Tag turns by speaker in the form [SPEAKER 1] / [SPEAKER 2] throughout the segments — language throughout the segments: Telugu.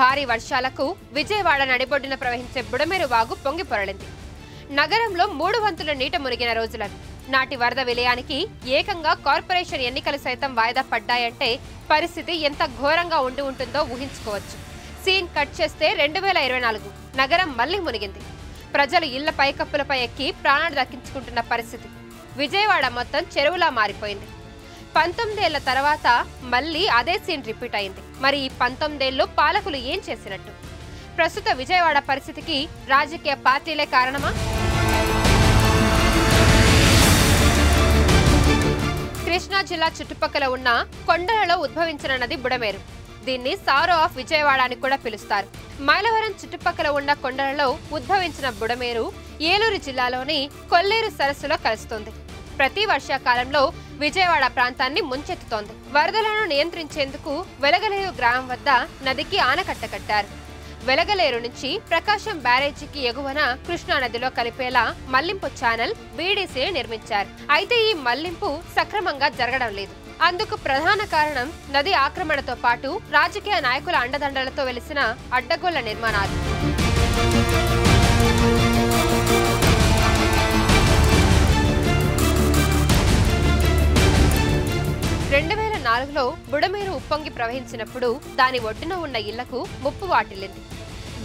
[SPEAKER 1] భారీ వర్షాలకు విజయవాడ నడిబొడ్డున ప్రవహించే బుడమేరు వాగు పొంగి పొరలింది. నగరంలో 3 వంతుల నీట మునిగిన రోజులను నాటి వరద విలయానికి ఏకంగా కార్పొరేషన్ ఎన్నికలు సైతం వాయిదా పడ్డాయంటే పరిస్థితి ఎంత ఘోరంగా ఉంటుందో ఊహించుకోవచ్చు. సీన్ కట్ చేస్తే 2024 నగరం మళ్లీ మునిగింది. ప్రజలు ఇళ్ల పైకప్పులపై ఎక్కి ప్రాణాలు దక్కించుకుంటున్న పరిస్థితి. విజయవాడ మొత్తం చెరువులా మారిపోయింది. 19 ఏళ్ల తర్వాత మళ్లీ అదే సీన్ రిపీట్ అయింది. మరి ఈ 19 ఏళ్లు పాలకులు ఏం చేసినట్టు? ప్రస్తుత విజయవాడ పరిస్థితికి రాజకీయ పార్టీలే కారణమా? కృష్ణా జిల్లా చుట్టుపక్కల ఉన్న కొండలలో ఉద్భవించిన నది బుడమేరు. దీన్ని సారో ఆఫ్ విజయవాడ అని కూడా పిలుస్తారు. మైలవరం చుట్టుపక్కల ఉన్న కొండలలో ఉద్భవించిన బుడమేరు ఏలూరు జిల్లాలోని కొల్లేరు సరస్సులో కలుస్తుంది. ప్రతి వర్షాకాలంలో విజయవాడ ప్రాంతాన్ని ముంచెత్తుతోంది. వరదలను నియంత్రించేందుకు వెలగలేరు గ్రామం వద్ద నదికి ఆనకట్ట కట్టారు. వెలగలేరు నుంచి ప్రకాశం బ్యారేజీకి ఎగువన కృష్ణా నదిలో కలిపేలా మళ్లింపు ఛానల్ బీడీసీ నిర్మించారు. అయితే ఈ మళ్లింపు సక్రమంగా జరగడం లేదు. అందుకు ప్రధాన కారణం నది ఆక్రమణతో పాటు రాజకీయ నాయకుల అండదండలతో వెలిసిన అడ్డగోళ్ల నిర్మాణాలు. 2004లో బుడమేరు ఉప్పొంగి ప్రవహించినప్పుడు దాని ఒడ్డున ఉన్న ఇళ్లకు ముప్పు వాటిల్లింది.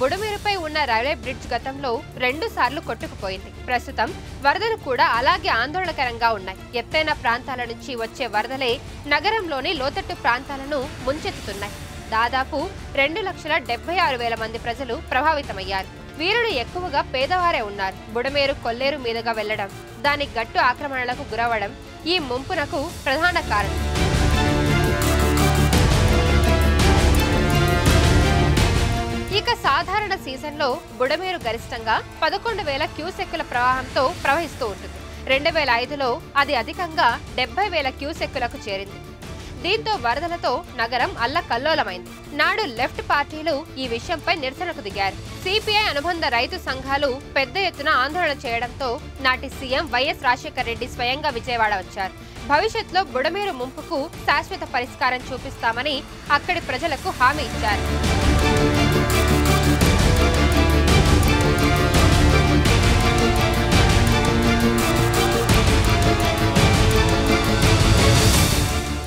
[SPEAKER 1] బుడమేరుపై ఉన్న రైల్వే బ్రిడ్జ్ గతంలో 2 సార్లు కొట్టుకుపోయింది. ప్రస్తుతం వరదలు కూడా అలాగే ఆందోళనకరంగా ఉన్నాయి. ఎత్తైన ప్రాంతాల నుంచి వచ్చే వరదలే నగరంలోని లోతట్టు ప్రాంతాలను ముంచెత్తుతున్నాయి. దాదాపు 2,76,000 మంది ప్రజలు ప్రభావితమయ్యారు. వీరిలో ఎక్కువగా పేదవారే ఉన్నారు. బుడమేరు కొల్లేరు మీదుగా వెళ్లడం, దాని గట్టు ఆక్రమణలకు గురవడం ఈ ముంపునకు ప్రధాన కారణం. ఇక సాధారణ సీజన్లో బుడమేరు గరిష్టంగా 11,000 క్యూసెక్కుల ప్రవాహంతో ప్రవహిస్తూ ఉంటుంది. 2005లో అది అధికంగా 70,000 క్యూసెక్కులకు చేరింది. దీంతో వరదలతో నగరం అల్లకల్లోలమైంది. నాడు లెఫ్ట్ పార్టీలు ఈ విషయంపై నిరసనకు దిగారు. సిపిఐ అనుబంధ రైతు సంఘాలు పెద్ద ఎత్తున ఆందోళన చేయడంతో నాటి సీఎం వైఎస్ రాజశేఖర రెడ్డి స్వయంగా విజయవాడ వచ్చారు. భవిష్యత్తులో బుడమేరు ముంపుకు శాశ్వత పరిష్కారం చూపిస్తామని అక్కడి ప్రజలకు హామీ ఇచ్చారు.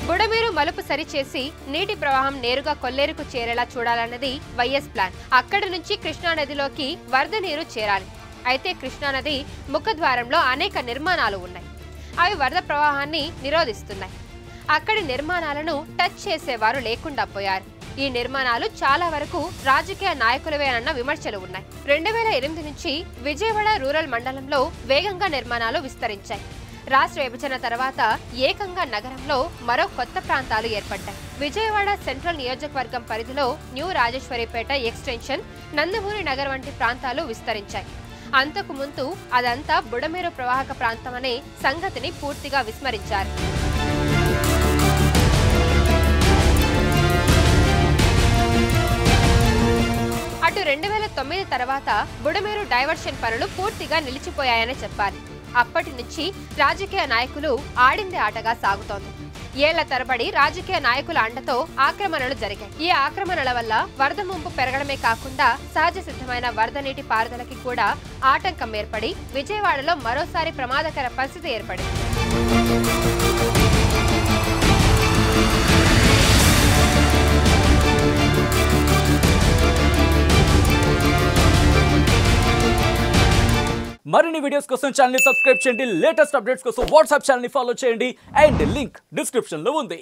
[SPEAKER 1] బుడమేరు మలుపు సరిచేసి నీటి ప్రవాహం నేరుగా కొల్లేరుకు చేరేలా చూడాలన్నది వైఎస్ ప్లాన్. అక్కడి నుంచి కృష్ణానదిలోకి వరద నీరు చేరాలి. అయితే కృష్ణానది ముఖద్వారంలో అనేక నిర్మాణాలు ఉన్నాయి. అవి వరద ప్రవాహాన్ని నిరోధిస్తున్నాయి. అక్కడి నిర్మాణాలను టచ్ చేసేవారు లేకుండా పోయారు. ఈ నిర్మాణాలు చాలా వరకు రాజకీయ నాయకులవేనన్న విమర్శలు ఉన్నాయి. 2008 నుంచి విజయవాడ రూరల్ మండలంలో వేగంగా నిర్మాణాలు విస్తరించాయి. రాష్ట్ర విభజన తర్వాత ఏకంగా నగరంలో మరో కొత్త ప్రాంతాలు ఏర్పడ్డాయి. విజయవాడ సెంట్రల్ నియోజకవర్గం పరిధిలో న్యూ రాజేశ్వరిపేట ఎక్స్టెన్షన్, నందమూరి నగర్ వంటి ప్రాంతాలు విస్తరించాయి. అంతకు ముందు అదంతా బుడమేరు ప్రవాహక ప్రాంతమనే సంగతిని పూర్తిగా విస్మరించారు. అటు 2009 తర్వాత బుడమేరు డైవర్షన్ పనులు పూర్తిగా నిలిచిపోయాయని చెప్పాలి. అప్పటి నుంచి రాజకీయ నాయకులు ఆడిందే ఆటగా సాగుతోంది. ఏళ్ల తరబడి రాజకీయ నాయకుల అండతో ఆక్రమణలు జరిగాయి. ఈ ఆక్రమణల వల్ల వరద ముంపు పెరగడమే కాకుండా సహజ సిద్ధమైన వరద నీటి పారుదలకి కూడా ఆటంకం ఏర్పడి విజయవాడలో మరోసారి ప్రమాదకర పరిస్థితి ఏర్పడింది.
[SPEAKER 2] మరిన్ని వీడియోస్ కోసం ఛానల్ ని సబ్స్క్రైబ్ చేయండి. లేటెస్ట్ అప్డేట్స్ కోసం వాట్సాప్ ఛానల్ ని ఫాలో చేయండి. అండ్ లింక్ డిస్క్రిప్షన్ లో ఉంది.